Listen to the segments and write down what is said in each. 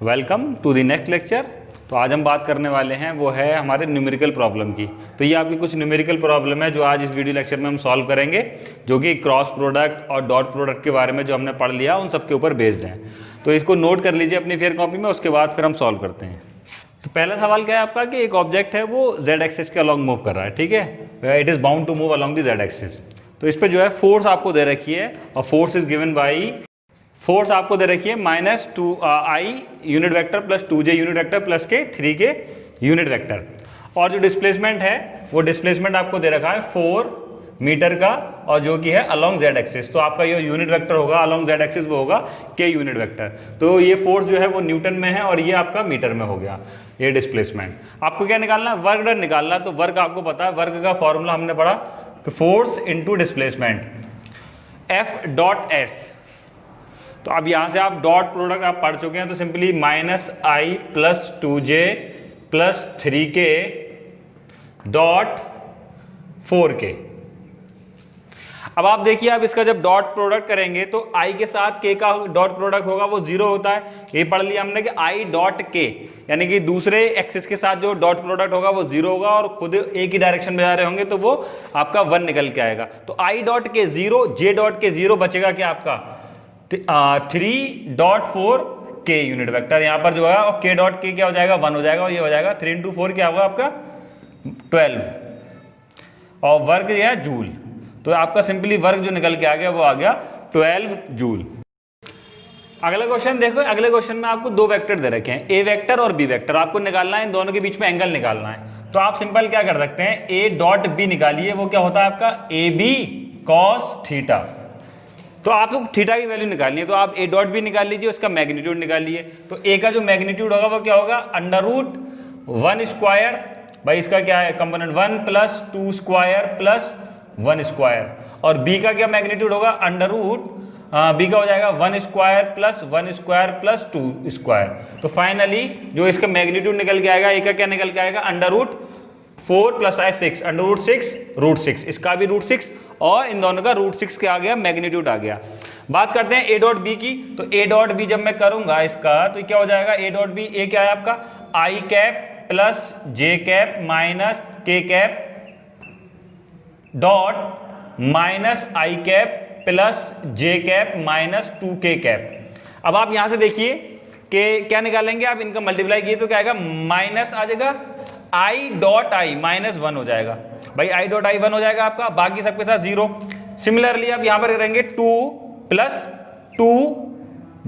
Welcome to the next lecture. तो आज हम बात करने वाले हैं वो है हमारे न्यूमेरिकल प्रॉब्लम की। तो ये आपकी कुछ न्यूमेरिकल प्रॉब्लम है जो आज इस वीडियो लेक्चर में हम सॉल्व करेंगे, जो कि क्रॉस प्रोडक्ट और डॉट प्रोडक्ट के बारे में जो हमने पढ़ लिया उन सब के ऊपर बेस्ड हैं। तो इसको नोट कर लीजिए अपनी फेयर कॉपी में, उसके बाद फिर हम सॉल्व करते हैं। तो पहला सवाल क्या है आपका कि एक ऑब्जेक्ट है वो जेड एक्सिस के अलॉन्ग मूव कर रहा है, ठीक है, it is bound to move along the Z axis. तो इस पर जो है फोर्स आपको दे रखी है और force is given by, force आपको दे रखी है -2i unit vector plus 2j unit vector plus के 3k यूनिट वेक्टर। और जो डिस्प्लेसमेंट है वो डिस्प्लेसमेंट आपको दे रखा है 4 मीटर का, और जो कि है अलॉन्ग जेड एक्सिस। तो आपका ये यूनिट वेक्टर होगा अलॉन्ग जेड एक्सिस वो होगा k यूनिट वेक्टर। तो ये फोर्स जो है वो न्यूटन में है और ये आपका मीटर में हो गया ये डिस्प्लेसमेंट। आपको क्या निकालना है? वर्क डन निकालना। तो वर्क आपको पता है, वर्क का फॉर्मूला हमने पढ़ा कि फोर्स इंटू डिस्प्लेसमेंट F.S। तो अब यहाँ से आप डॉट प्रोडक्ट आप पढ़ चुके हैं, तो simply -i plus 2j plus 3k dot 4k। अब आप देखिए, आप इसका जब डॉट प्रोडक्ट करेंगे तो i के साथ k का डॉट प्रोडक्ट होगा वो 0 होता है। ये पढ़ लिया हमने कि i डॉट k, यानी कि दूसरे एक्सिस के साथ जो डॉट प्रोडक्ट होगा वो 0 होगा, और खुद एक ही डायरेक्शन में जा रहे होंगे तो वो आपका 1 निकल के आएगा। तो i dot k 0, j dot k 0, बचेगा क्या आपका 3.4k यूनिट वेक्टर यहाँ पर जो है, और k डॉट k क्या हो जाएगा 1 हो जाएगा, और ये हो जाएगा 3 इंटू 4 क्या होगा आपका 12, और वर्ग ये है जूल। तो आपका सिंपली वर्ग जो निकल के आ गया वो आ गया 12 जूल। अगला क्वेश्चन देखो, अगले क्वेश्चन में आपको दो वेक्टर दे रखे हैं, ए वेक्टर और बी वेक्टर। आपको निकालना है इन दोनों के बीच में एंगल निकालना है। तो आप सिंपल क्या कर सकते हैं, ए डॉट बी निकालिए, वो क्या होता है आपका ए बी कॉस थीटा। तो आपको थीटा की वैल्यू निकालनी है, तो आप ए डॉट बी निकाल लीजिए, उसका मैग्नीट्यूड निकालिए। तो ए का जो मैग्नीट्यूड होगा वो क्या होगा √1 स्क्वायर, भाई इसका क्या है component 1 plus 2 square plus 1 square. और बी का क्या मैग्नीट्यूड होगा बी का हो जाएगा 1 square plus 1 square plus 2 square. तो फाइनली जो इसका मैग्नीट्यूड निकल के आएगा, ए का क्या निकल के आएगा √4 प्लस 5 6, √6, इसका भी √6, और इन दोनों का √6 क्या आ गया, मैग्नीट्यूड आ गया। बात करते हैं ए डॉट बी की। तो ए डॉट बी जब मैं करूंगा इसका, तो क्या हो जाएगा ए डॉट बी, ए क्या है आपका आई कैप प्लस जे कैप माइनस के कैप डॉट माइनस आई कैप प्लस जे कैप माइनस 2k कैप। अब आप यहां से देखिए कि क्या निकालेंगे, आप इनका मल्टीप्लाई किए तो क्या आएगा, माइनस आ जाएगा आई डॉट आई -1 हो जाएगा, भाई आई डॉट आई 1 हो जाएगा आपका, बाकी सबके साथ 0। सिमिलरली आप यहां पर करेंगे 2 प्लस 2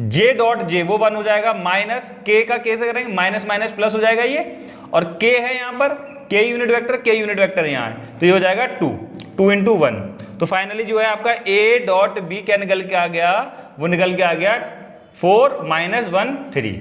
जे डॉट जे, वो 1 हो जाएगा, माइनस के का के से करेंगे माइनस माइनस प्लस हो जाएगा ये, और के है यहां पर के यूनिट वेक्टर यहां है, तो ये हो जाएगा 2 इंटू 1। तो फाइनली जो है आपका ए डॉट बी क्या निकल के आ गया, वो निकल के आ गया 4 - 1 3।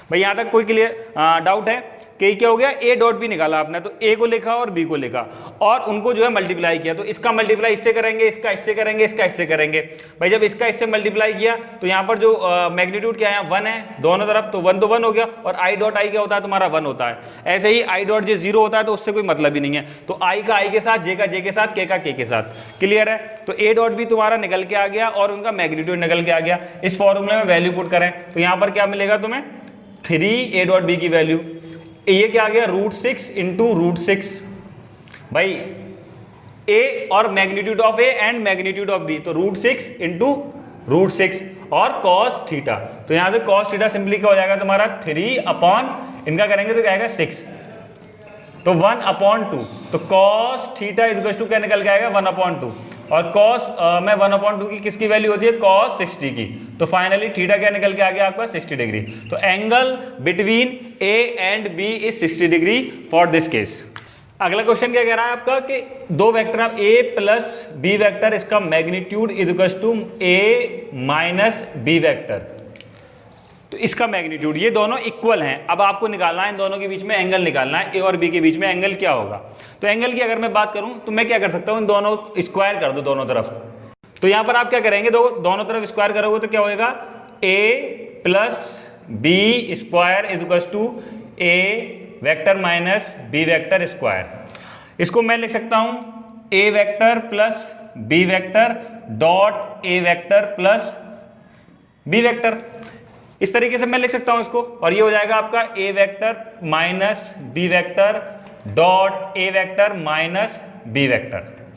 भाई यहां तक कोई क्लियर डाउट है कि क्या हो गया, ए डॉट बी निकाला आपने, तो ए को लिखा और बी को लिखा, और उनको जो है मल्टीप्लाई किया। तो इसका मल्टीप्लाई इससे करेंगे, इसका इससे करेंगे, इसका इससे करेंगे। भाई जब इसका इससे मल्टीप्लाई किया तो यहाँ पर जो मैग्नीट्यूड क्या है 1 है दोनों तरफ, तो 1 तो 1 हो गया, और आई डॉट आई क्या होता है तुम्हारा 1 होता है। ऐसे ही आई डॉट जे 0 होता है, तो उससे कोई मतलब ही नहीं है। तो आई का आई के साथ, जे का जे के साथ, के का के साथ। क्लियर है? तो ए डॉट बी तुम्हारा निकल के आ गया और उनका मैग्नीट्यूड निकल के आ गया। इस फॉर्मूले में वैल्यू पुट करें तो यहाँ पर क्या मिलेगा तुम्हें, 3 ए डॉट बी की वैल्यू, ये क्या आ गया √6 इंटू √6। भाई ए और magnitude of A and magnitude of B, तो √6 इंटू √6 और कॉस थीटा। तो यहां से कॉस थीटा सिंपली क्या हो जाएगा तुम्हारा 3 अपॉन, इनका करेंगे तो क्या आएगा 6, तो 1/2। तो कॉस थीटा इज टू क्या निकल के आएगा 1/2, और कॉस में 1/2 की किसकी वैल्यू होती है, कॉस 60 की। तो फाइनली थीटा क्या निकल के आ गया आपका 60 डिग्री। तो angle between A and B is 60 degree for this case. अगला क्वेश्चन क्या कह रहा है आपका कि दो vector A plus B vector, इसका magnitude is two A minus B vector. तो इसका मैग्नीट्यूड, ये दोनों इक्वल हैं। अब आपको निकालना है इन दोनों के बीच में एंगल निकालना है, ए और बी के बीच में एंगल क्या होगा। तो एंगल की अगर मैं बात करूं तो मैं क्या कर सकता हूं, इन दोनों स्क्वायर कर दो दोनों तरफ। तो यहां पर आप क्या करेंगे, दोनों तरफ स्क्वायर करोगे तो क्या होगा, A plus B square is two A vector minus B vector square. इसको मैं लिख सकता हूं A vector plus B vector dot A vector plus B vector. इस तरीके से मैं लिख सकता हूं इसको, और ये हो जाएगा आपका A vector minus B vector dot A vector minus B vector.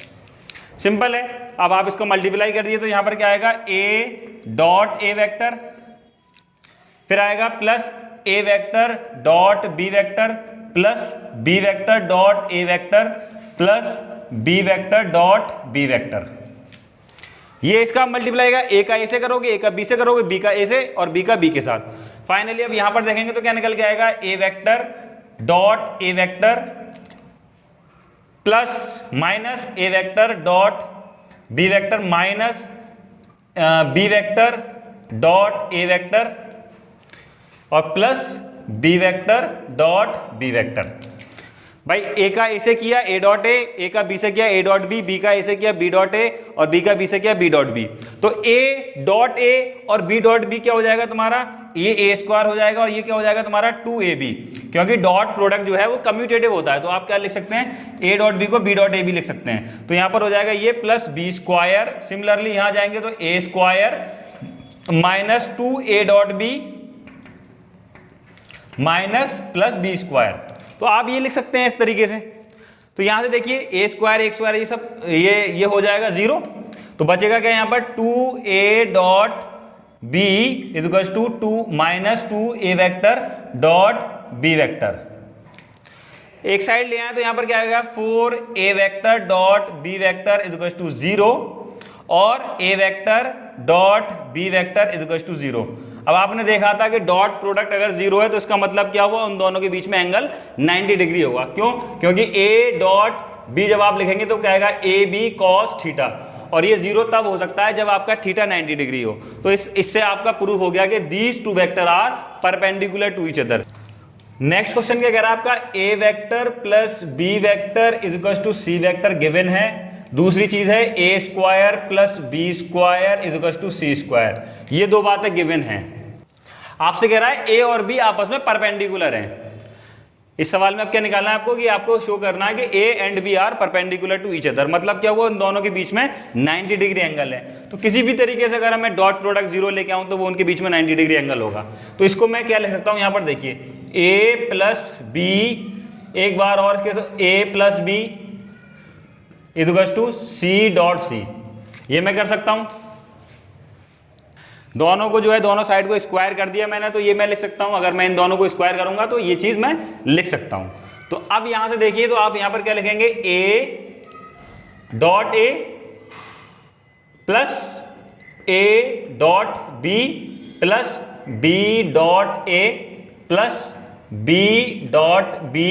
Simple है। अब आप इसको मल्टीप्लाई कर दिए तो यहां पर क्या आएगा, ए डॉट ए वेक्टर, फिर आएगा plus A vector dot B vector plus B vector dot A vector plus B vector dot B vector. ये इसका मल्टीप्लाई का ए का ए से करोगे, ए का बी से करोगे, बी का ए से और बी का बी के साथ। फाइनली अब यहां पर देखेंगे तो क्या निकल के आएगा, A vector dot A vector plus minus A vector dot B vector minus B vector dot A vector और plus B vector dot B vector. भाई ए का ए से किया ए डॉट ए का बी से किया ए डॉट बी का ए से किया बी डॉट ए और बी का बी से किया बी डॉट बी। तो ए डॉट ए और बी डॉट बी क्या हो जाएगा तुम्हारा, ये ए स्क्वायर हो जाएगा और ये क्या हो जाएगा तुम्हारा 2ab, क्योंकि डॉट प्रोडक्ट जो है वो कम्यूटेटिव होता है। तो आप क्या लिख सकते हैं, ए डॉट बी को बी डॉट ए भी लिख सकते हैं। तो यहां पर हो जाएगा ये प्लस बी स्क्वायर। सिमिलरली यहां जाएंगे तो A square minus 2a dot B minus plus B square. तो आप ये लिख सकते हैं इस तरीके से। तो यहां से देखिए ए स्क्वायर ये सब ये हो जाएगा 0। तो बचेगा क्या यहां पर 2a dot B is equal to 2 minus 2a vector dot B vector. एक साइड ले आए तो यहां पर क्या आएगा 4a vector dot B vector is equal to 0 और a vector dot B vector is equal to 0। अब आपने देखा था कि डॉट प्रोडक्ट अगर 0 है तो इसका मतलब क्या हुआ, उन दोनों के बीच में एंगल 90 डिग्री होगा। क्यों, क्योंकि ए डॉट बी जब आप लिखेंगे तो क्या आएगा ए बी कॉस थीटा, और ये 0 तब हो सकता है जब आपका थीटा 90 डिग्री हो। तो इससे आपका प्रूफ हो गया कि these two vector are perpendicular to each other. Next question क्या कह रहा है आपका, A vector plus B vector is equal to C vector given है। दूसरी चीज है A square plus B square is equal to C square. ये दो बातें गिवन हैं। आपसे कह रहा है ए और बी आपस में परपेंडिकुलर हैं। इस सवाल में अब क्या निकालना है आपको, कि आपको शो करना है कि A and B are perpendicular to each other. मतलब क्या हुआ, उन दोनों के बीच में 90 डिग्री एंगल है। तो किसी भी तरीके से अगर मैं डॉट प्रोडक्ट 0 लेके आऊं तो वो उनके बीच में 90 डिग्री एंगल होगा। तो इसको मैं क्या लिख सकता हूं, यहां पर देखिए ए प्लस बी, एक बार और A plus B is equal to C dot C. ये मैं कर सकता हूं, दोनों को जो है दोनों साइड को स्क्वायर कर दिया मैंने। तो ये मैं लिख सकता हूं, अगर मैं इन दोनों को स्क्वायर करूंगा तो ये चीज मैं लिख सकता हूं। तो अब यहां से देखिए तो आप यहां पर क्या लिखेंगे, A dot A plus A dot B plus B dot A plus B dot B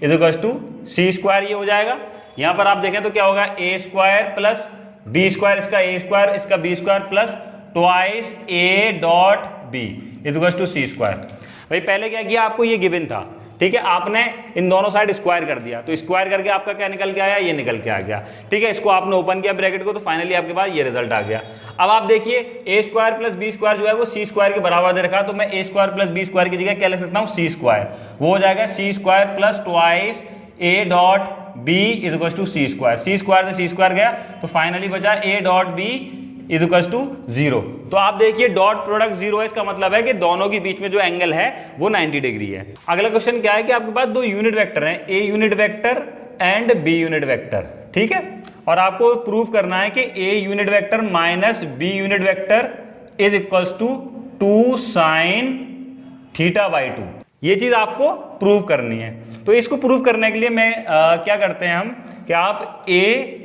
is equal to C square. ये हो जाएगा। यहां पर आप देखें तो क्या होगा, A square plus B square, इसका ए स्क्वायर इसका B square plus twice A dot B is equal to C square. भाई पहले क्या किया, आपको ये गिवन था, ठीक है, आपने इन दोनों साइड स्क्वायर कर दिया। तो स्क्वायर करके आपका क्या निकल के आया, ये निकल के आ गया। ठीक है, इसको आपने ओपन किया ब्रैकेट को, तो फाइनली आपके पास ये रिजल्ट आ गया। अब आप देखिए ए स्क्वायर प्लस बी स्क्वायर जो है वो सी स्क्वायर के बराबर दे रखा, तो मैं ए स्क्वायर प्लस बी स्क्वायर की जगह क्या लिख सकता हूँ, सी स्क्वायर। वो हो जाएगा C square plus twice A dot B is equal to C square. C square से सी स्क्वायर गया तो फाइनली बचा A dot B is equal to 0। तो आप देखिए डॉट प्रोडक्ट 0 है, इसका मतलब है कि दोनों के बीच में जो एंगल है वो 90 डिग्री है। अगला क्वेश्चन क्या है कि आपके पास दो यूनिट वेक्टर हैं, A unit vector and B unit vector. ठीक है, और आपको प्रूव करना है कि A unit vector minus B unit vector is equal to 2 sine theta by 2। ये चीज आपको प्रूव करनी है। तो इसको प्रूव करने के लिए मैं क्या करते हैं हम, कि आप A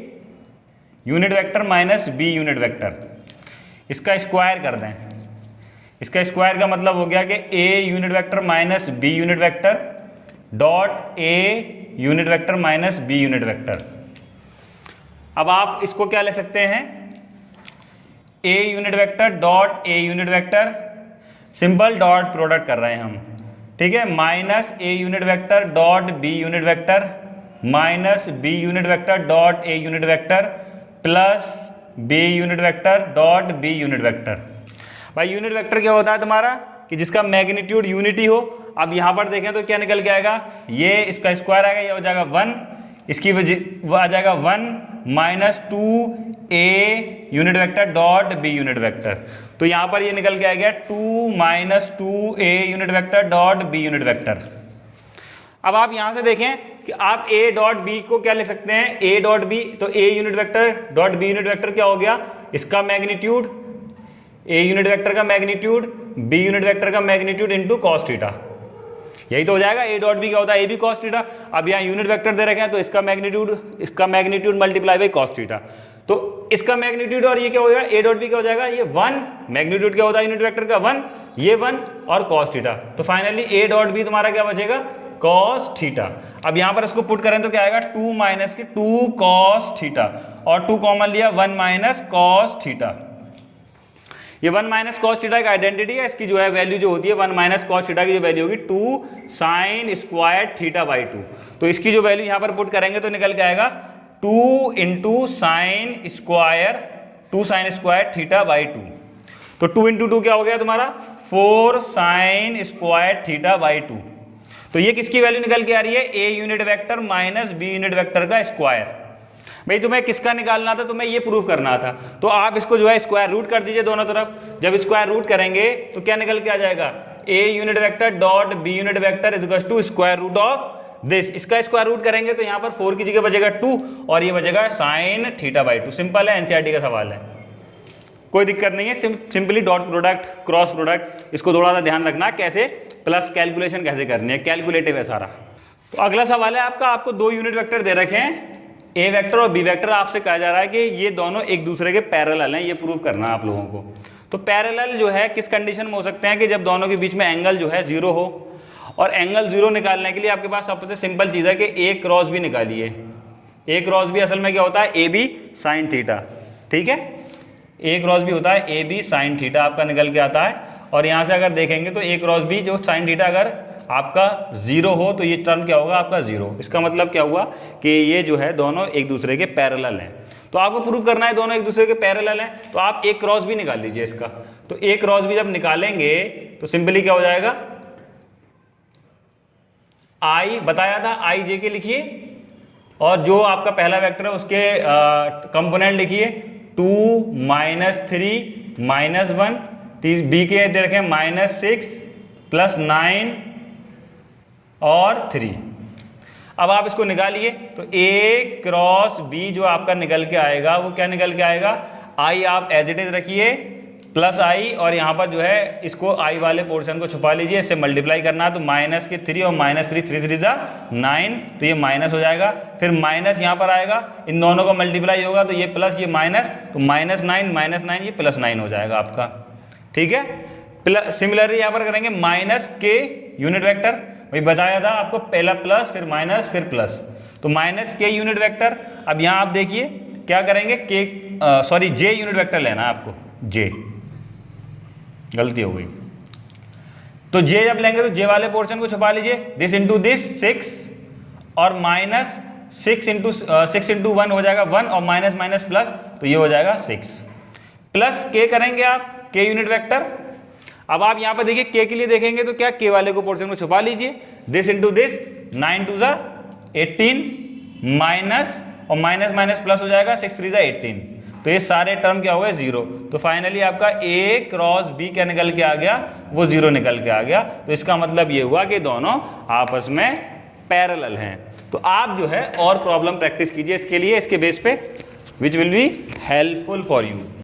unit vector minus B unit vector इसका स्क्वायर कर दें। इसका स्क्वायर का मतलब हो गया कि A unit vector minus B unit vector dot A unit vector minus B unit vector. अब आप इसको क्या लिख सकते हैं, A unit vector dot A unit vector, simple dot product कर रहे हैं हम। ठीक है, minus A unit vector dot B unit vector minus B unit vector dot A unit vector plus B unit vector dot B unit vector. भाई unit vector क्या होता है तुम्हारा, कि जिसका मैग्नीट्यूड यूनिटी हो। अब यहां पर देखें तो क्या निकल के आएगा, ये इसका स्क्वायर आएगा, ये हो जाएगा 1, इसकी वजह वो आ जाएगा 1 minus 2a unit vector dot b unit vector. तो यहां पर ये निकल के आ गया 2 minus 2a unit vector dot b unit vector. अब आप यहां से देखें कि आप a डॉट b को क्या लिख सकते हैं, a डॉट b, तो a unit vector dot b unit vector क्या हो गया, इसका मैग्नीट्यूड, a यूनिट वेक्टर का मैग्नीट्यूड b यूनिट वेक्टर का मैग्नीट्यूड इनटू cos थीटा, यही तो हो जाएगा। a डॉट b क्या होता है, a b cos थीटा। अब यहाँ यूनिट वेक्टर दे रखे हैं तो इसका magnitude multiply by cos theta, तो इसका मैग्नीट्यूड और ये क्या हो जाएगा, a डॉट b क्या हो जाएगा, ये 1, मैग्नीट्यूड क्या होता है यूनिट वेक्टर का 1, ये 1 और cos थीटा, तो फाइनली a डॉट b तुम्हारा क्या बचेगा, cos थीटा। अब यहाँ पर इसको पुट करें तो क्या आएगा, 2 माइनस के 2 cos थीटा, और 2 कॉमन लिया 1 माइनस cos थीटा। ये 1 माइनस cos थीटा की आइडेंटिटी है, इसकी जो है वैल्यू जो होती है 1 माइनस cos थीटा की जो वैल्यू होगी 2 साइन स्क्वायर थीटा बाई 2। तो इसकी जो वैल्यू यहाँ पर पुट करेंगे तो निकल के आएगा 2 into sine square theta by 2। तो 2 इंटू 2 क्या हो गया तुम्हारा, 4 साइन स्क्वायर थीटा बाई 2। तो ये किसकी वैल्यू निकल के आ रही है, a unit vector minus b unit vector का स्क्वायर। भाई तुम्हें किसका निकालना था, तुम्हें ये प्रूव करना था, तो आप इसको जो है स्क्वायर रूट कर दीजिए दोनों तरफ। जब स्क्वायर रूट करेंगे तो क्या निकल के आ जाएगा, a unit vector dot b unit vector is equal to square root of this. इसका स्क्वायर रूट करेंगे तो यहाँ पर 4 की जगह बचेगा 2 और ये बचेगा साइन थीटा बाई 2। सिंपल है, एनसीईआरटी का सवाल है, कोई दिक्कत नहीं है। Simply dot product, cross product, इसको थोड़ा सा ध्यान रखना, कैसे प्लस कैलकुलेशन कैसे करनी है, कैलकुलेटिव है सारा। तो अगला सवाल है आपका, आपको 2 यूनिट वेक्टर दे रखे हैं, a वेक्टर और b वेक्टर। आपसे कहा जा रहा है कि ये दोनों एक दूसरे के पैरेलल हैं, ये प्रूव करना है आप लोगों को। तो पैरेलल जो है किस कंडीशन में हो सकते हैं, कि जब दोनों के बीच में एंगल जो है 0 हो, और एंगल 0 निकालने के लिए आपके पास सबसे सिंपल चीज़ है कि a क्रॉस b निकालिए। a क्रॉस b असल में क्या होता है, ab साइन थीटा, ठीक है, a क्रॉस b होता है ab साइन थीटा आपका निकल के आता है। और यहाँ से अगर देखेंगे तो a क्रॉस b जो साइन थीटा अगर आपका 0 हो तो ये टर्म क्या होगा आपका 0। इसका मतलब क्या हुआ कि ये जो है दोनों एक दूसरे के पैरेलल हैं। तो आपको प्रूव करना है दोनों एक दूसरे के पैरेलल हैं, तो आप a क्रॉस b निकाल लीजिए इसका। तो a क्रॉस b जब निकालेंगे तो सिंपली क्या हो जाएगा, i बताया था, i j के लिखिए, और जो आपका पहला वेक्टर है उसके कंपोनेंट लिखिए, 2 माइनस 3 माइनस 1, b के दे रखे -6 प्लस 9 और 3। अब आप इसको निकालिए तो a क्रॉस b जो आपका निकल के आएगा वो क्या निकल के आएगा, i आप एज इट इज रखिए प्लस i, और यहाँ पर जो है इसको i वाले पोर्शन को छुपा लीजिए, इससे मल्टीप्लाई करना है तो माइनस के 3 और माइनस 3 3 3 9, तो ये माइनस हो जाएगा। फिर माइनस यहाँ पर आएगा, इन दोनों का मल्टीप्लाई होगा तो ये प्लस ये माइनस, तो -9 ये +9 हो जाएगा आपका, ठीक है। प्लस सिमिलरली यहाँ पर करेंगे माइनस के यूनिट वेक्टर, वही बताया था आपको, पहला प्लस फिर माइनस फिर प्लस, तो माइनस के यूनिट वेक्टर। अब यहाँ आप देखिए क्या करेंगे, जे यूनिट वेक्टर लेना है आपको, जे, गलती हो गई। तो जे जब लेंगे तो जे वाले पोर्शन को छुपा लीजिए, दिस इंटू दिस 6 और -6 इंटू 1 हो जाएगा 1 और माइनस प्लस, तो ये हो जाएगा 6 प्लस के करेंगे आप के यूनिट वेक्टर। अब आप यहाँ पर देखिए के के लिए देखेंगे तो क्या, के वाले को पोर्शन को छुपा लीजिए, दिस इंटू दिस 9 2 18 माइनस और माइनस प्लस हो जाएगा 6 3 18, तो ये सारे टर्म क्या हो गए 0। तो फाइनली आपका a क्रॉस b क्या निकल के आ गया, वो 0 निकल के आ गया। तो इसका मतलब ये हुआ कि दोनों आपस में पैरेलल हैं। तो आप जो है और प्रॉब्लम प्रैक्टिस कीजिए इसके लिए, इसके बेस पे, which will be helpful for you.